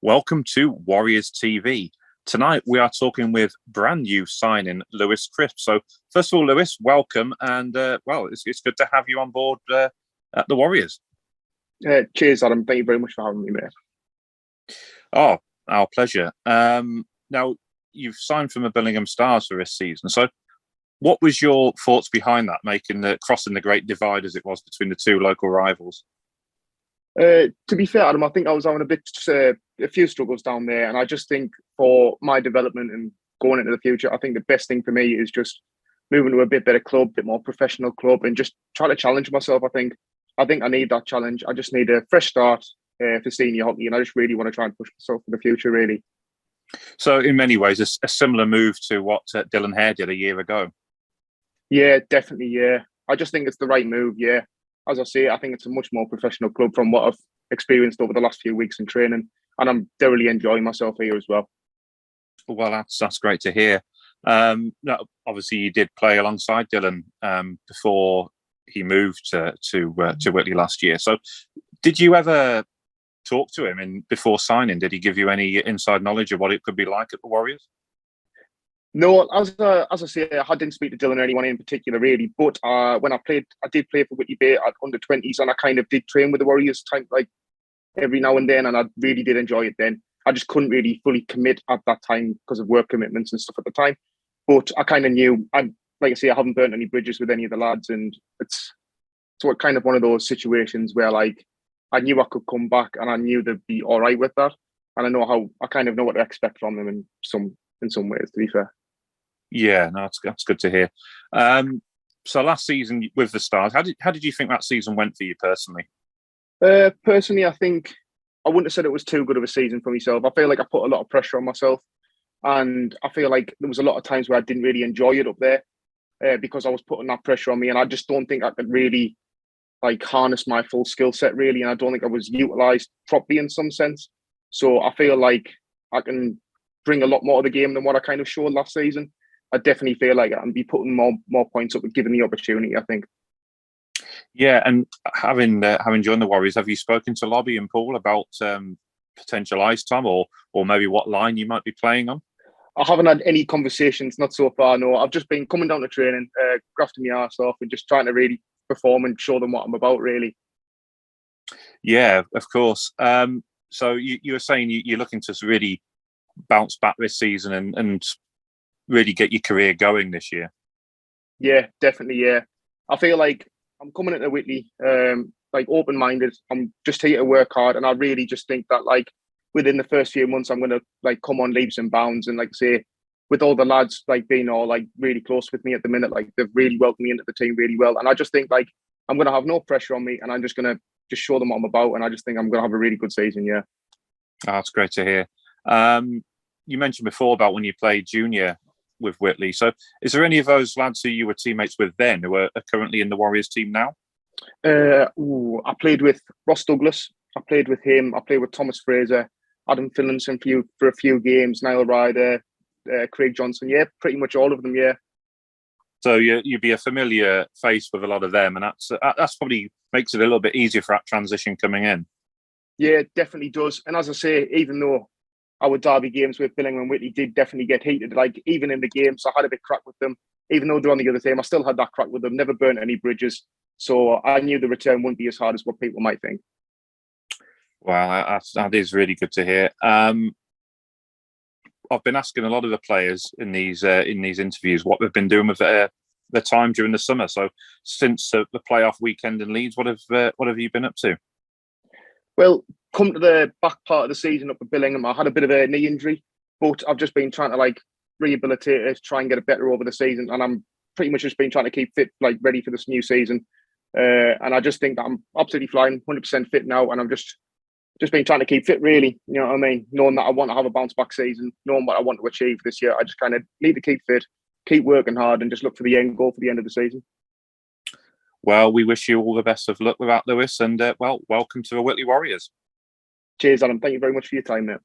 Welcome to Warriors TV. Tonight we are talking with brand new signing Lewis Crisp. So first of all, Lewis, welcome, and it's good to have you on board at the Warriors. Cheers, Adam. Thank you very much for having me, mate. Oh, our pleasure. Now you've signed from the Billingham Stars for this season. So what was your thoughts behind that, crossing the great divide as it was between the two local rivals? To be fair, Adam, I think I was having a few struggles down there, and I just think for my development and going into the future, I think the best thing for me is just moving to a bit better club, a bit more professional club, and just try to challenge myself. I think I need that challenge. I just need a fresh start for senior hockey, and I just really want to try and push myself for the future, really. So, in many ways, a similar move to what Dylan Hare did a year ago. Yeah, definitely. Yeah, I just think it's the right move. Yeah. As I say, I think it's a much more professional club from what I've experienced over the last few weeks in training, and I'm thoroughly enjoying myself here as well. Well, that's great to hear. Now, obviously, you did play alongside Dylan before he moved to Whitley last year. So, did you ever talk to him before signing? Did he give you any inside knowledge of what it could be like at the Warriors? No, as I say, I didn't speak to Dylan or anyone in particular, really. But when I did play for Whitley Bay at under-20s, and I kind of did train with the Warriors every now and then, and I really did enjoy it then. I just couldn't really fully commit at that time because of work commitments and stuff at the time. But I kind of knew, like I say, I haven't burnt any bridges with any of the lads, and it's kind of one of those situations where I knew I could come back, and I knew they'd be all right with that, and I kind of know what to expect from them in some ways, to be fair. Yeah, no, that's good to hear. So last season with the Stars, how did you think that season went for you personally? Personally, I think I wouldn't have said it was too good of a season for myself. I feel like I put a lot of pressure on myself, and I feel like there was a lot of times where I didn't really enjoy it up there because I was putting that pressure on me, and I just don't think I could really harness my full skill set really, and I don't think I was utilised properly in some sense. So I feel like I can bring a lot more to the game than what I kind of showed last season. I definitely feel like I can be putting more points up given the opportunity, I think. Yeah, and having joined the Warriors, have you spoken to Lobby and Paul about potential ice time or maybe what line you might be playing on? I haven't had any conversations, not so far, no. I've just been coming down to training, grafting my arse off and just trying to really perform and show them what I'm about, really. Yeah, of course. So you were saying you're looking to really bounce back this season and really get your career going this year. Yeah, definitely. Yeah, I feel like I'm coming into Whitley open-minded. I'm just here to work hard, and I really just think that within the first few months, I'm going to come on leaps and bounds, and say with all the lads being all really close with me at the minute, they've really welcomed me into the team really well, and I just think I'm going to have no pressure on me, and I'm just going to show them what I'm about, and I just think I'm going to have a really good season. Yeah, that's great to hear. You mentioned before about when you played junior with Whitley. So is there any of those lads who you were teammates with then who are currently in the Warriors team now? I played with Ross Douglas. I played with him. I played with Thomas Fraser, Adam Finlinson for a few games, Niall Ryder, Craig Johnson. Yeah, pretty much all of them, yeah. So you'd be a familiar face with a lot of them, and that's probably makes it a little bit easier for that transition coming in. Yeah, it definitely does. And as I say, even though our derby games with Billingham and Whitley did definitely get heated. Even in the games, I had a bit crack with them. Even though they're on the other team, I still had that crack with them. Never burnt any bridges. So I knew the return wouldn't be as hard as what people might think. Wow, that is really good to hear. I've been asking a lot of the players in these interviews what they've been doing with their time during the summer. So since the playoff weekend in Leeds, what have you been up to? Well, come to the back part of the season up at Billingham, I had a bit of a knee injury, but I've just been trying to rehabilitate it, try and get it better over the season, and I'm pretty much just been trying to keep fit, ready for this new season. And I just think that I'm absolutely flying, 100% fit now, and I'm just been trying to keep fit, really. You know what I mean? Knowing that I want to have a bounce back season, knowing what I want to achieve this year, I just kind of need to keep fit, keep working hard, and just look for the end goal for the end of the season. Well, we wish you all the best of luck with that, Lewis, and welcome to the Whitley Warriors. Cheers, Adam. Thank you very much for your time, mate.